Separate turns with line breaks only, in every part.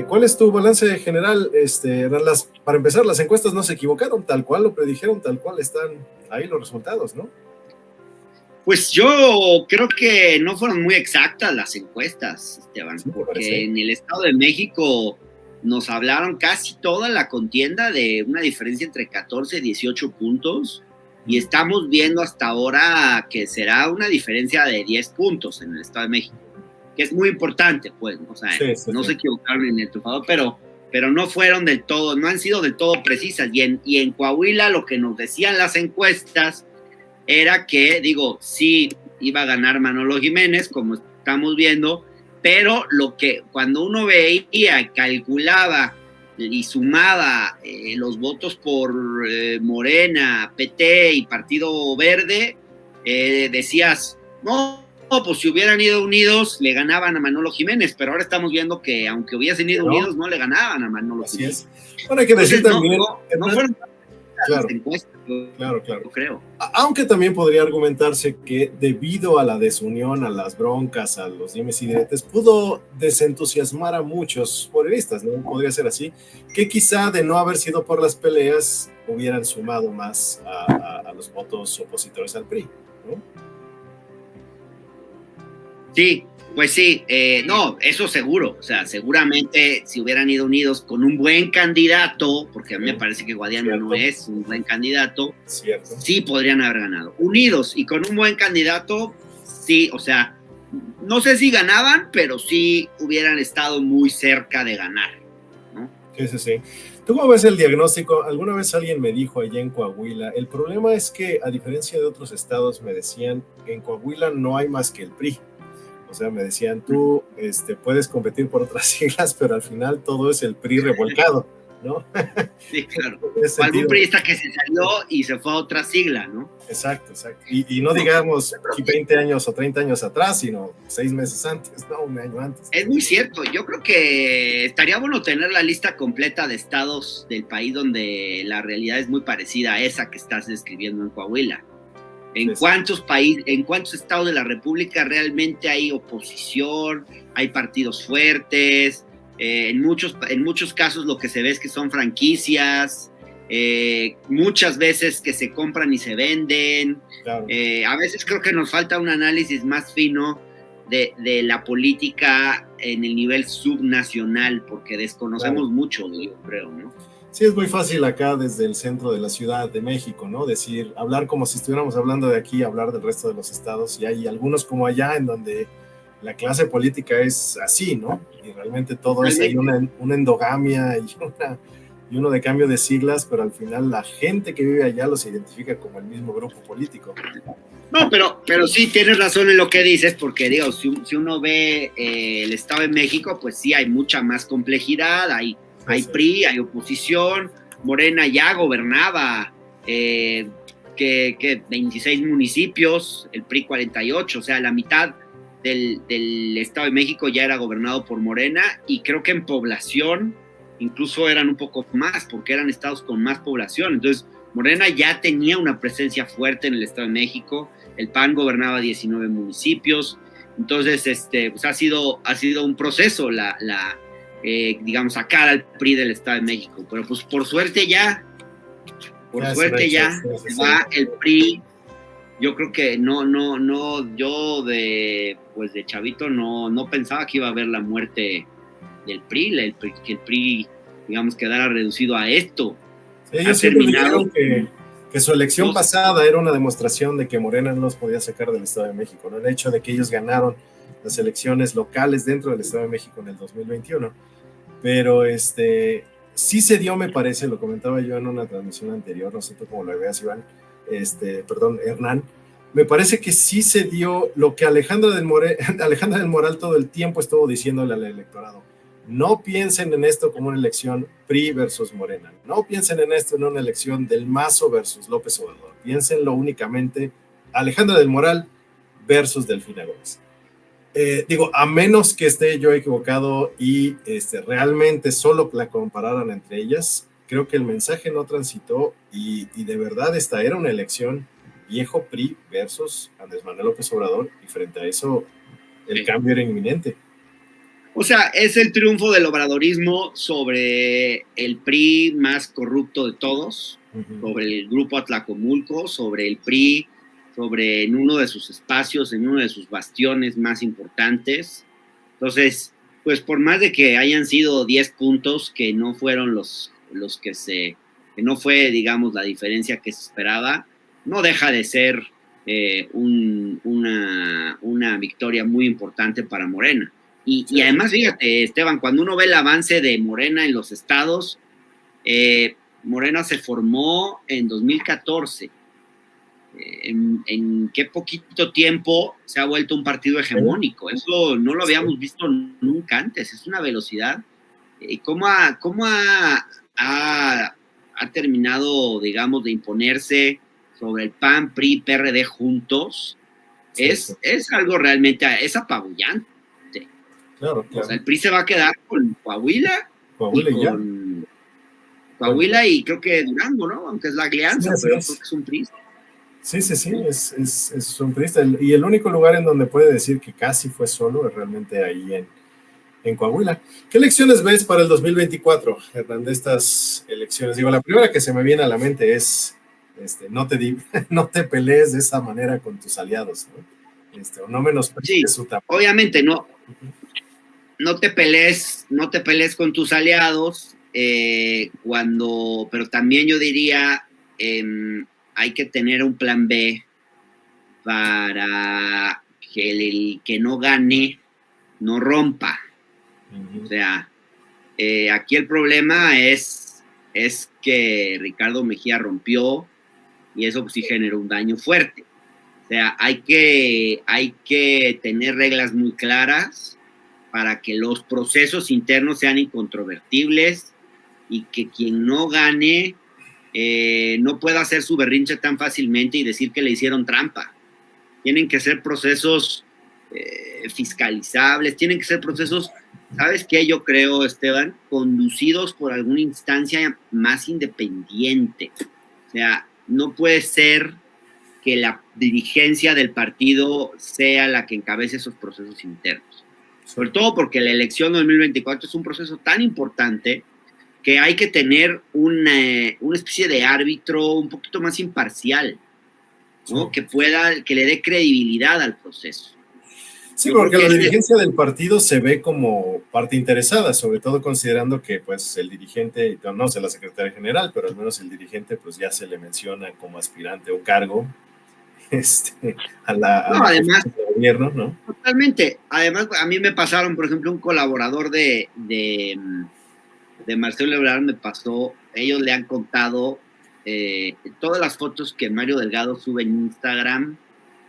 ¿Cuál es tu balance general? Para empezar, las encuestas no se equivocaron, tal cual lo predijeron, tal cual están ahí los resultados, ¿no?
Pues yo creo que no fueron muy exactas las encuestas, Esteban,
Sí,
porque en el Estado de México nos hablaron casi toda la contienda de una diferencia entre 14 y 18 puntos, y estamos viendo hasta ahora que será una diferencia de 10 puntos en el Estado de México, que es muy importante, pues, o sea, no se equivocaron en el triunfador, pero no fueron del todo, no han sido del todo precisas, y en Coahuila lo que nos decían las encuestas era que, sí iba a ganar Manolo Jiménez, como estamos viendo, pero cuando uno veía, calculaba y sumaba los votos por Morena, PT y Partido Verde, decías, no, pues si hubieran ido unidos, le ganaban a Manolo Jiménez, pero ahora estamos viendo que aunque hubiesen ido unidos, no le ganaban a Manolo Jiménez.
Así es. Bueno, hay que decir también...
No fueron
claro,
encuestas,
claro.
Yo creo.
Aunque también podría argumentarse que debido a la desunión, a las broncas, a los dimes y diretes, pudo desentusiasmar a muchos morenistas, ¿no? Podría ser así, que quizá de no haber sido por las peleas hubieran sumado más a los votos opositores al PRI, ¿no?
Sí, pues sí, no, eso seguro, o sea, seguramente si hubieran ido unidos con un buen candidato, porque a mí me parece que Guadiana no es un buen candidato, sí podrían haber ganado. Unidos y con un buen candidato, sí, o sea, no sé si ganaban, pero sí hubieran estado muy cerca de ganar, ¿no?
Sí. ¿Tú cómo ves el diagnóstico? Alguna vez alguien me dijo allá en Coahuila, el problema es que a diferencia de otros estados me decían, en Coahuila no hay más que el PRI. O sea, me decían, tú puedes competir por otras siglas, pero al final todo es el PRI revolcado, ¿no?
Sí, claro. O algún priista que se salió y se fue a otra sigla, ¿no?
Exacto. Y no digamos 20 años o 30 años atrás, sino 6 meses antes, ¿no? Un año antes.
Es muy cierto. Yo creo que estaría bueno tener la lista completa de estados del país donde la realidad es muy parecida a esa que estás describiendo en Coahuila. ¿En cuántos estados de la República realmente hay oposición, hay partidos fuertes? En muchos casos lo que se ve es que son franquicias, muchas veces que se compran y se venden.
Claro.
A veces creo que nos falta un análisis más fino de la política en el nivel subnacional, porque desconocemos mucho, yo creo, ¿no?
Sí, es muy fácil acá desde el centro de la Ciudad de México, ¿no? Hablar como si estuviéramos hablando de aquí, hablar del resto de los estados, y hay algunos como allá en donde la clase política es así, ¿no? Y realmente todo es ahí una endogamia y uno de cambio de siglas, pero al final la gente que vive allá los identifica como el mismo grupo político.
No, pero sí tienes razón en lo que dices, porque digo, si uno ve el Estado de México, pues sí hay mucha más complejidad, hay PRI, hay oposición. Morena ya gobernaba que 26 municipios, el PRI 48, o sea, la mitad del Estado de México ya era gobernado por Morena, y creo que en población incluso eran un poco más, porque eran estados con más población. Entonces Morena ya tenía una presencia fuerte en el Estado de México, el PAN gobernaba 19 municipios, entonces pues ha sido un proceso digamos, sacar al PRI del Estado de México, pero pues por suerte ya va el PRI. Yo creo que yo de chavito no pensaba que iba a haber la muerte del PRI, que el PRI, digamos, quedara reducido a esto.
Sí, ellos siempre dijeron que su elección pasada era una demostración de que Morena no los podía sacar del Estado de México, ¿no? El hecho de que ellos ganaron las elecciones locales dentro del Estado de México en el 2021. Pero sí se dio, me parece, lo comentaba yo en una transmisión anterior, no sé tú cómo lo veas, Iván, Hernán, me parece que sí se dio lo que Alejandra del Moral todo el tiempo estuvo diciéndole al electorado: no piensen en esto como una elección PRI versus Morena, no piensen en esto en una elección del Mazo versus López Obrador, piénsenlo únicamente Alejandra del Moral versus Delfina Gómez. A menos que esté yo equivocado y realmente solo la compararan entre ellas, creo que el mensaje no transitó y de verdad esta era una elección viejo PRI versus Andrés Manuel López Obrador, y frente a eso el cambio era inminente.
O sea, es el triunfo del obradorismo sobre el PRI más corrupto de todos, sobre el grupo Atlacomulco, sobre el PRI, sobre en uno de sus espacios, en uno de sus bastiones más importantes. Entonces, pues por más de que hayan sido 10 puntos que no fueron los que no fue, digamos, la diferencia que se esperaba, no deja de ser una victoria muy importante para Morena. Y además, fíjate, Esteban, cuando uno ve el avance de Morena en los estados, Morena se formó en 2014. En qué poquito tiempo se ha vuelto un partido hegemónico. Eso no lo habíamos visto nunca antes. Es una velocidad. ¿Cómo ha terminado, digamos, de imponerse sobre el PAN, PRI, PRD juntos? Es algo realmente, es apabullante.
Claro.
O sea, el PRI se va a quedar con Coahuila y creo que Durango, ¿no? Aunque es la alianza, pero creo que es un PRI.
Sí, es un PRI. Y el único lugar en donde puede decir que casi fue solo es realmente ahí en Coahuila. ¿Qué elecciones ves para el 2024, Hernán, de estas elecciones? Digo, la primera que se me viene a la mente es, no te pelees de esa manera con tus aliados, ¿no? O no menosprecies su tamaño.
Obviamente, no te pelees con tus aliados, pero también yo diría, hay que tener un plan B para que el que no gane no rompa. O sea, aquí el problema es que Ricardo Mejía rompió y eso pues sí generó un daño fuerte. O sea, hay que tener reglas muy claras para que los procesos internos sean incontrovertibles y que quien no gane no pueda hacer su berrinche tan fácilmente y decir que le hicieron trampa. Tienen que ser procesos fiscalizables, tienen que ser procesos, ¿sabes qué? Yo creo, Esteban, conducidos por alguna instancia más independiente. O sea, no puede ser que la dirigencia del partido sea la que encabece esos procesos internos. Sobre todo porque la elección 2024 es un proceso tan importante que hay que tener una especie de árbitro un poquito más imparcial, ¿no? Sí. Que le dé credibilidad al proceso.
Sí, porque la dirigencia del partido se ve como parte interesada, sobre todo considerando que pues el dirigente, no sé la secretaria general, pero al menos el dirigente pues ya se le menciona como aspirante a un cargo
además,
del gobierno, ¿no?
Totalmente. Además, a mí me pasaron, por ejemplo, un colaborador de Marcelo Ebrard me pasó, ellos le han contado todas las fotos que Mario Delgado sube en Instagram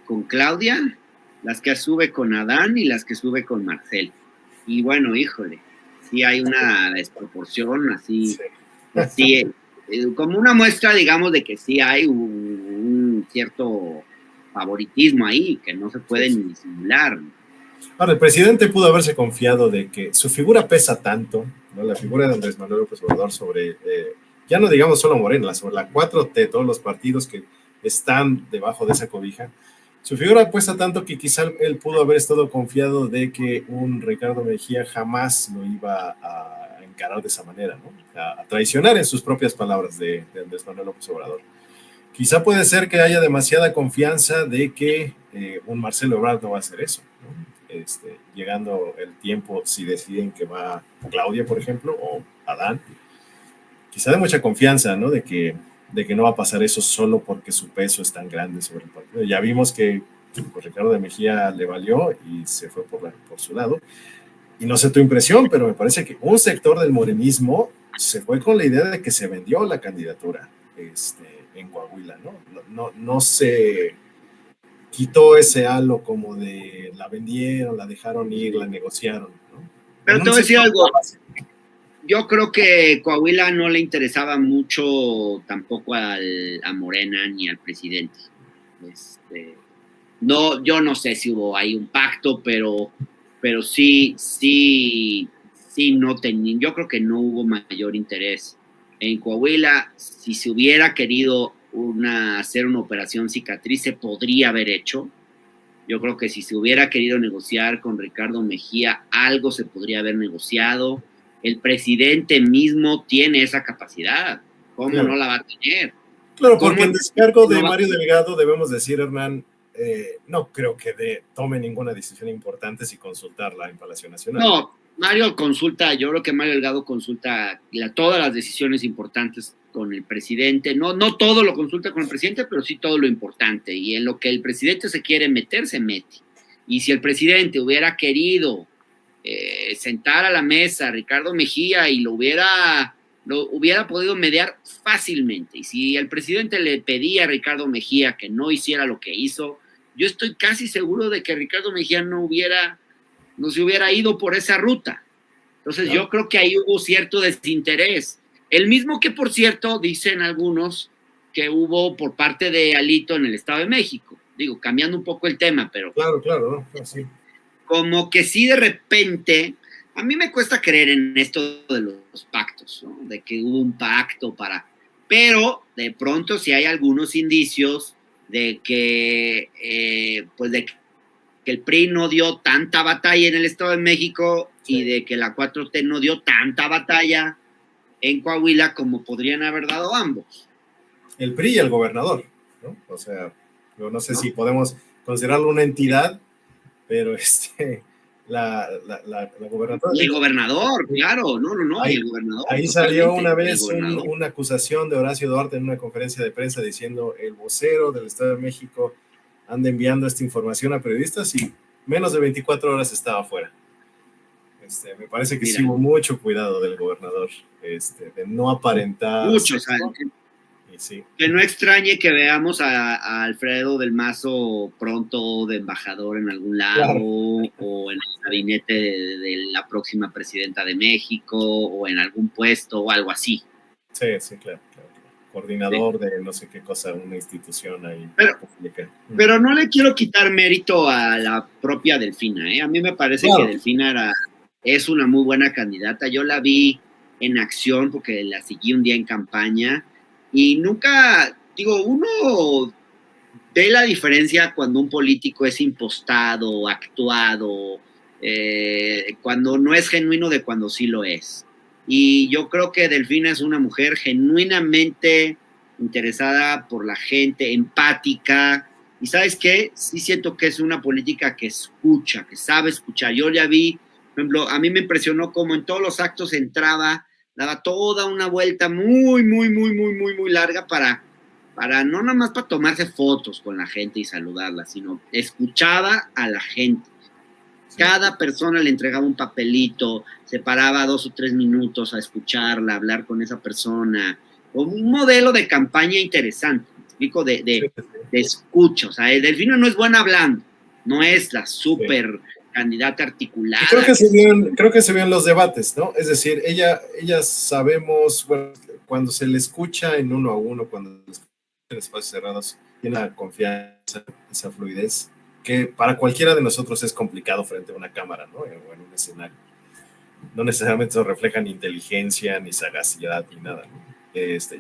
con Claudia, las que sube con Adán y las que sube con Marcelo. Y bueno, híjole, sí hay una desproporción así, sí. Como una muestra, digamos, de que sí hay un cierto favoritismo ahí, que no se puede ni disimular.
Ahora, el presidente pudo haberse confiado de que su figura pesa tanto, ¿no? La figura de Andrés Manuel López Obrador sobre, ya no digamos solo Morena, sobre la 4T, todos los partidos que están debajo de esa cobija, su figura pesa tanto que quizá él pudo haber estado confiado de que un Ricardo Mejía jamás lo iba a encarar de esa manera, ¿no? A traicionar, en sus propias palabras, de Andrés Manuel López Obrador. Quizá puede ser que haya demasiada confianza de que un Marcelo Ebrard no va a hacer eso, ¿no? Llegando el tiempo, si deciden que va Claudia, por ejemplo, o Adán, quizá de mucha confianza, ¿no? De que no va a pasar eso solo porque su peso es tan grande sobre el partido. Ya vimos que pues, Ricardo de Mejía le valió y se fue por su lado. Y no sé tu impresión, pero me parece que un sector del morenismo se fue con la idea de que se vendió la candidatura en Coahuila, ¿no? No se quitó ese halo como de la vendieron, la dejaron ir, la negociaron, ¿no?
Pero te voy a decir algo. Yo creo que Coahuila no le interesaba mucho tampoco a Morena ni al presidente. No, yo no sé si hubo ahí un pacto, pero sí no tenía. Yo creo que no hubo mayor interés en Coahuila. Si se hubiera querido hacer una operación cicatriz, se podría haber hecho. Yo creo que si se hubiera querido negociar con Ricardo Mejía, algo se podría haber negociado. El presidente mismo tiene esa capacidad. ¿Cómo
Claro.
no la va a tener?
Claro,
¿Cómo
porque en
el
descargo
presidente
de
no va a
Mario
tener?
Delgado debemos decir, Hernán, no creo que tome ninguna decisión importante sin consultarla en Palacio Nacional.
No, Mario consulta, yo creo que Mario Delgado consulta todas las decisiones importantes con el presidente. No, no todo lo consulta con el presidente, pero sí todo lo importante. Y en lo que el presidente se quiere meter, se mete. Y si el presidente hubiera querido sentar a la mesa a Ricardo Mejía y lo hubiera podido mediar fácilmente. Y si el presidente le pedía a Ricardo Mejía que no hiciera lo que hizo, yo estoy casi seguro de que Ricardo Mejía no se hubiera ido por esa ruta. Entonces yo creo que ahí hubo cierto desinterés. El mismo que, por cierto, dicen algunos que hubo por parte de Alito en el Estado de México. Digo, cambiando un poco el tema, pero...
Claro, ¿no? Sí.
Como que sí de repente, a mí me cuesta creer en esto de los pactos, ¿no? De que hubo un pacto para... Pero de pronto sí hay algunos indicios de que, pues de que el PRI no dio tanta batalla en el Estado de México y de que la 4T no dio tanta batalla en Coahuila como podrían haber dado ambos.
El PRI y el gobernador, ¿no? O sea, yo no sé si podemos considerarlo una entidad, pero la gobernadora.
Y el gobernador, claro, no,
ahí,
y el gobernador.
Ahí salió una vez una acusación de Horacio Duarte en una conferencia de prensa diciendo el vocero del Estado de México anda enviando esta información a periodistas y menos de 24 horas estaba afuera. Me parece que sí hubo mucho cuidado del gobernador, de no aparentar.
Mucho, sí. Que no extrañe que veamos a Alfredo del Mazo pronto de embajador en algún lado, o en el gabinete de la próxima presidenta de México, o en algún puesto, o algo así.
Sí, claro. Coordinador de no sé qué cosa, una institución ahí.
Pero no le quiero quitar mérito a la propia Delfina, ¿eh? A mí me parece que Delfina es una muy buena candidata. Yo la vi en acción porque la seguí un día en campaña y nunca, digo, uno ve la diferencia cuando un político es impostado, actuado, cuando no es genuino de cuando sí lo es. Y yo creo que Delfina es una mujer genuinamente interesada por la gente, empática. Y ¿sabes qué? Sí siento que es una política que escucha, que sabe escuchar. Yo ya vi, por ejemplo, a mí me impresionó cómo en todos los actos entraba, daba toda una vuelta muy larga para no nada más para tomarse fotos con la gente y saludarla, sino escuchaba a la gente. Cada persona le entregaba un papelito, se paraba 2 o 3 minutos a escucharla, a hablar con esa persona. Un modelo de campaña interesante, ¿me explico? De escucha. O sea, Delfina no es buena hablando, no es la súper candidata articulada.
Creo que se vio en los debates, ¿no? Es decir, ella sabemos, bueno, cuando se le escucha en uno a uno, cuando en espacios cerrados, tiene la confianza, esa fluidez, que para cualquiera de nosotros es complicado frente a una cámara, ¿no? O en un escenario. No necesariamente eso refleja ni inteligencia, ni sagacidad, ni nada, ¿no?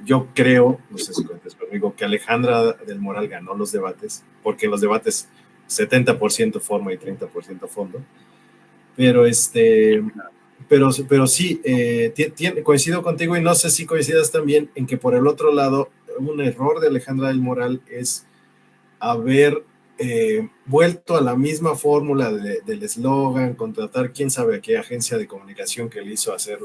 Yo creo, no sé si cuentes conmigo, que Alejandra del Moral ganó los debates, porque en los debates 70% forma y 30% fondo, pero pero sí, coincido contigo y no sé si coincidas también en que por el otro lado, un error de Alejandra del Moral es haber vuelto a la misma fórmula del eslogan, contratar quién sabe a qué agencia de comunicación que le hizo hacer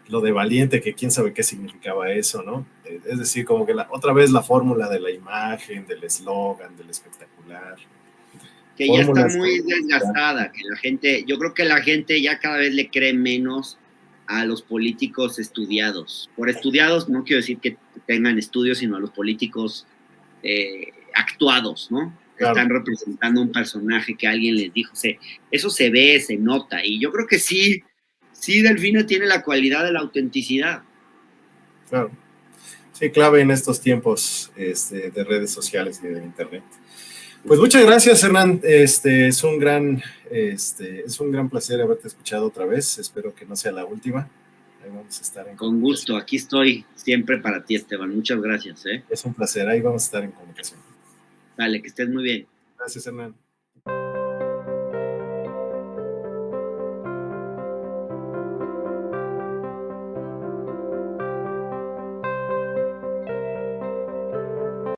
lo de valiente, que quién sabe qué significaba eso, ¿no? Es decir, como que otra vez la fórmula de la imagen, del eslogan, del espectacular.
Que ya está muy desgastada, que la gente, yo creo que la gente ya cada vez le cree menos a los políticos estudiados. Por estudiados no quiero decir que tengan estudios, sino a los políticos actuados, ¿no? Que están representando un personaje que alguien les dijo. Eso se ve, se nota. Y yo creo que sí, Delfina tiene la cualidad de la autenticidad.
Claro. Sí, clave en estos tiempos de redes sociales y de internet. Pues muchas gracias, Hernán. Es un gran placer haberte escuchado otra vez. Espero que no sea la última. Ahí vamos a estar
con gusto, aquí estoy siempre para ti, Esteban. Muchas gracias.
Es un placer, ahí vamos a estar en comunicación.
Dale, que estés muy bien.
Gracias, Hernán.